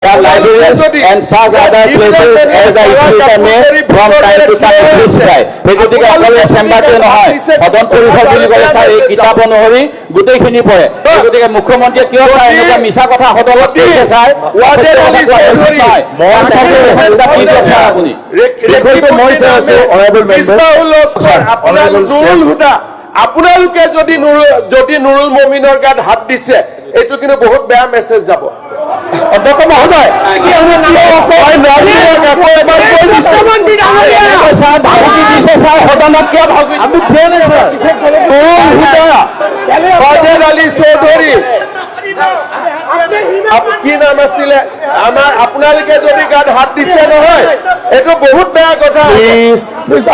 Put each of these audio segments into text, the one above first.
libraries and such other places as the speaker may from time to time specify. গতিকে অকলে চেম্বাৰটো নহয় সদন পৰিষদ বুলি ক'লে ছাৰ এই কিতাপ অনুসৰি গোটেইখিনি পঢ়ে। গতিকে মুখ্যমন্ত্ৰীয়ে কিয় ছাৰ এনেকুৱা মিছা কথা সদনত কৈছে ছাৰ? আপোনালোকে যদি নুৰুল মমিনৰ গাত হাত দিছে এইটো কিন্তু বহুত বেয়া মেছেজ যাব। অধ্যক্ষ মহোদয় চৌধুৰী কি নাম আছিলে আমাৰ আপোনালোকে যদি গাত হাত দিছে নহয় এইটো বহুত বেয়া কথা।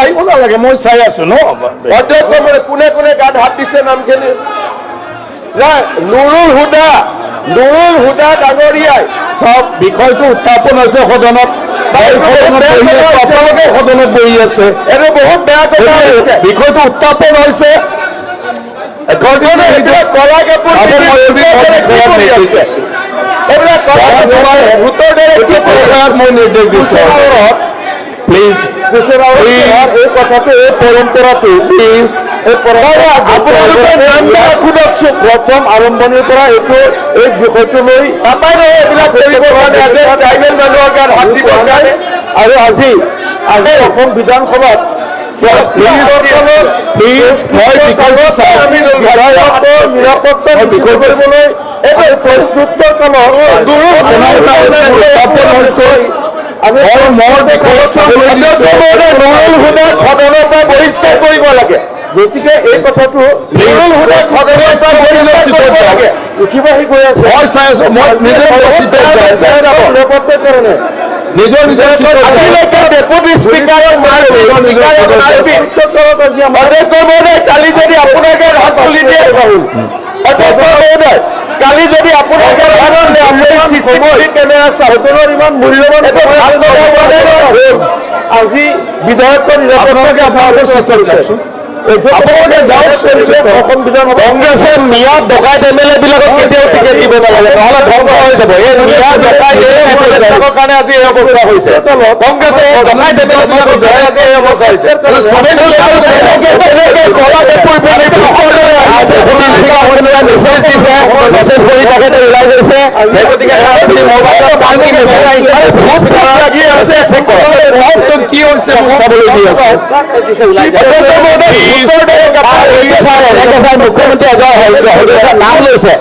আহিব নালাগে মই চাই আছো ন। অধ্যক্ষ কোনে কোনে গাত হাত দিছে নামখিনি নুৰুল হুদা ডাঙৰীয়াই সব বিষয়টো উত্থাপন হৈছে সদনত। আপোনালোকে সদনত বহি আছে, এইটো বহুত বেয়া কথা হৈছে। বিষয়টো উত্থাপন হৈছে কলা কাপোৰ মই নিৰ্দেশ দিছো প্লিজ এই কথাটো এই পৰম্পৰাটো প্লিজ আপোনালোকে শুনকচোন প্ৰথম আৰম্ভণিৰ পৰা এইটো এই বিষয়টো লৈ নাপায় নহয় এইবিলাক কৰিবৰ কাৰণে ট্ৰাইবেল মানুহৰ গাত হাত দিবৰ কাৰণে। আৰু আজি অসম বিধানসভাত নিৰাপত্তা বিষয় কৰিবলৈ এইটো প্ৰশ্নোত্তৰ কালৰ বহিষ্কাৰ কৰিব লাগে। গতিকে এই কথাটো উঠিবাহি গৈ আছে। মই চাই আছো মই নিৰাপত্তাৰ কাৰণে নিজৰ ডেপুটি স্পীকাৰক কালি যদি আপোনাৰ গাত হাত তুলি দিয়ে কালি যদি আপোনাৰ কেমেৰা চাউলৰ ইমান মূল্যৱান আজি বিধায়কৰ নিৰাপত্তাকে আপোনালোকে চিন্তা কৰিছে। আপোনালোকে যাওক অসম বিধানসভা কংগ্ৰেছে মিয়াদ ডকাইত MLA বিলাকক কেতিয়াও টিকেট দিব নালাগে, নহলে ধ্বংস হৈ যাব। এই মিয়াদ ডকাইত কাৰণে আজি এই অৱস্থা হৈছে। কংগ্ৰেছে ডকাইত MLA বিলাকক জয় আজি এই অৱস্থা হৈছে। মেছেজ দিছে, মেছেজ কৰি তাকে ওলাই গৈছে। গতিকে কি হৈছে চাবলৈ দি আছে। মুখ্যমন্ত্ৰী নাম লৈছে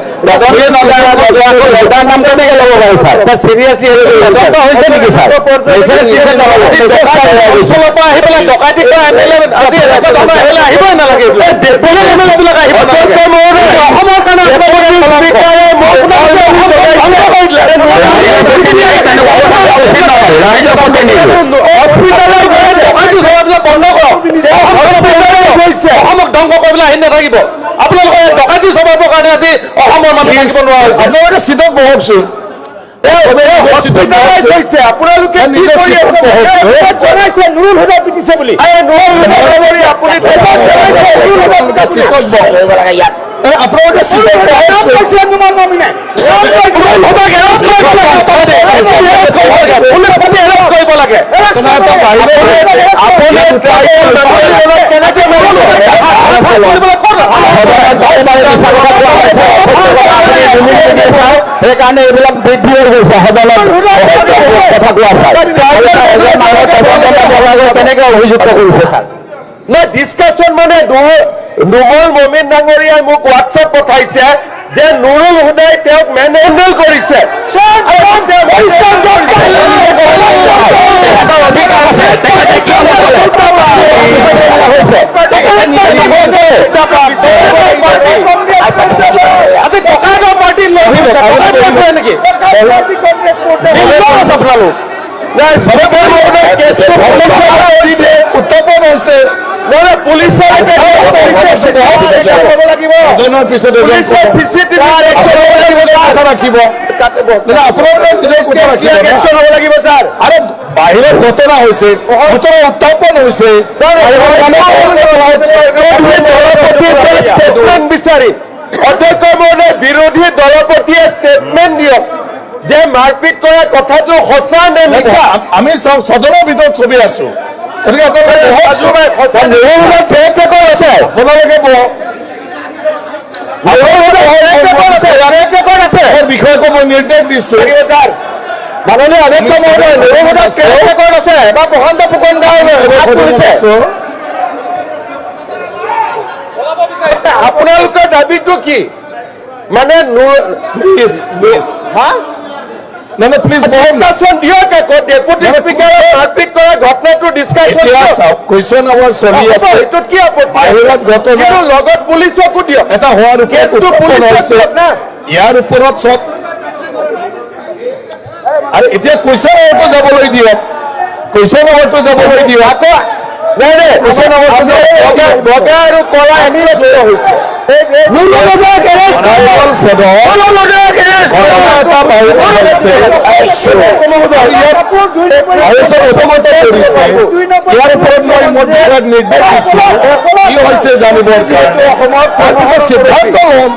নাম কেনেকে ল'ব পাৰে ছাৰ? চিৰিয়াছলি হৈছে নেকি ছাৰ? আহি পেলাই ডকাইতি কৰা আহিবই নালাগে। অসমৰ কাৰণে অসমক ধ্বংস কৰিবলৈ আহি নাথাকিব। আপোনালোকে ডকাইতি চলাবৰ কাৰণে আজি অসমৰ মানুহ থাকিব নোৱাৰা হৈছে। আপোনালোকে চিটত বহকচোন। আপোনালোকে জনাইছে নুৰুল হুদা পিটিছে বুলি। আপোনালোকে সেইকাৰণে এইবিলাক বৃদ্ধি হৈ গৈছে সদনত কথা কোৱা ছাৰ। কেনেকে অভিযুক্ত কৰিছে ছাৰ? ডিছকাশ্যন মানে নুৰুল মমিন ডাঙৰীয়াই মোক হোৱাটছএপ পঠাইছে যে নুৰুল হুদাই তেওঁক মেনহেণ্ডেল কৰিছে। আজি ডকাইতৰ পাৰ্টি নেকি আপোনালোক উত্থাপন হৈছে। পুলিচৰ বাহিৰত ঘটনা হৈছে, ঘটনা উত্থাপন হৈছে বিচাৰি অধ্যক্ষ মহোদয় বিৰোধী দলপতিয়ে ষ্টেটমেণ্ট দিয়ক যে মাৰপিট কৰা কথাটো সঁচা নে মিছা? আমি সদনৰ ভিতৰত ছবি আছো গতিকে আপোনালোকে আছে আপোনালোকে বিষয়টো মই নিৰ্দেশ দিছো মাননীয় অধ্যক্ষ মহোদয় নিৰৱতাৰ ট্ৰেক ৰেকৰ্ড আছে এবাৰ প্ৰশান্ত ফুকন গাঁৱৰ আপোনালোকৰ দাবীটো কি? মানে প্লিজ ডিছকাশ্যন দিয়ক আকৌ ডেপুটি স্পীকাৰে মাৰপিট কৰা ঘটনাটো ডিছকাশ্যন চাওক কুৱেশ্যন আৱাৰ চলি আছে এইটোত কি আপত্তি? বাহিৰত ঘটনা কিন্তু লগত পুলিচকো দিয়ক, এটা হোৱাৰ কেছটো পুলিচক দিয়ক না। ইয়াৰ ওপৰত চব আৰু এতিয়া কুৱেশ্যন আৱাৰটো যাবলৈ দিয়ক, কুৱেশ্যন আৱাৰটো যাবলৈ দিয়ক আকৌ নাই কুৱেশ্যন আৱাৰটো বগা আৰু কলা এমিলত হৈছে ইয়াৰ ওপৰত মই মন্ত্ৰীক নিৰ্দেশ দিছো কি হৈছে জানিবৰ কাৰণে তাৰপিছত সিদ্ধান্ত ল'ম।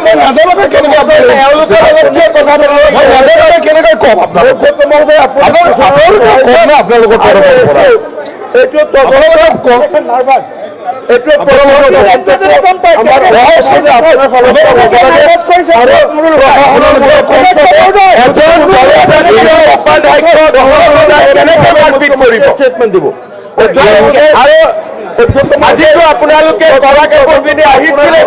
মই নাজানো কেনেকৈ কেনেকৈ কম আপোনালোকৰ আজিতো আপোনালোকে কলা কাপোৰ পিন্ধি আহিছিলে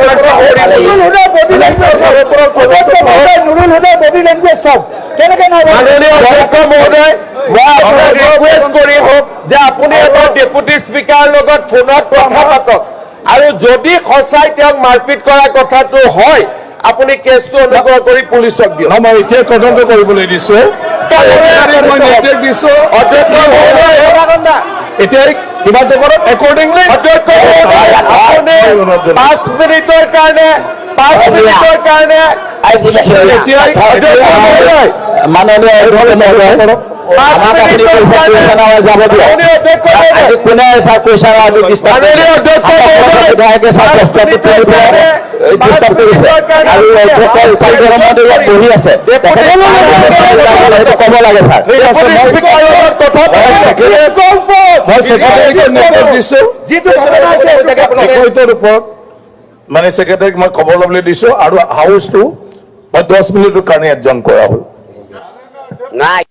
মাননীয় অধ্যক্ষ মহোদয়, মই আপোনাক ৰিকুৱেষ্ট কৰিম যে আপুনি এবাৰ ডেপুটি স্পীকাৰৰ লগত ফোনত কথা পাতক আৰু যদি সঁচাই তেওঁক মাৰপিট কৰা কথাটো হয় আপুনি কেছটো অনুগ্ৰহ কৰি পুলিচক দিয়ক। মই এতিয়া তদন্ত কৰিবলৈ দিছো, মই নিৰ্দেশ দিছো অধ্যক্ষ মহোদয় এতিয়া কিমানটো কৰক একৰ্ডিংলি অধ্যক্ষ মহোদয় আপুনি 5 মিনিটৰ কাৰণে মাননীয় অধ্যক্ষ মহোদয় যাব দিয়ক কোনে ছাৰ কৈছা বহি আছে ক'ব লাগে ছাৰ ওপৰত মানে ছেক্ৰেটাৰীক মই খবৰ ল'বলৈ দিছো আৰু হাউচটো মই 10 মিনিটৰ কাৰণে এডজন কৰা হ'ল নাই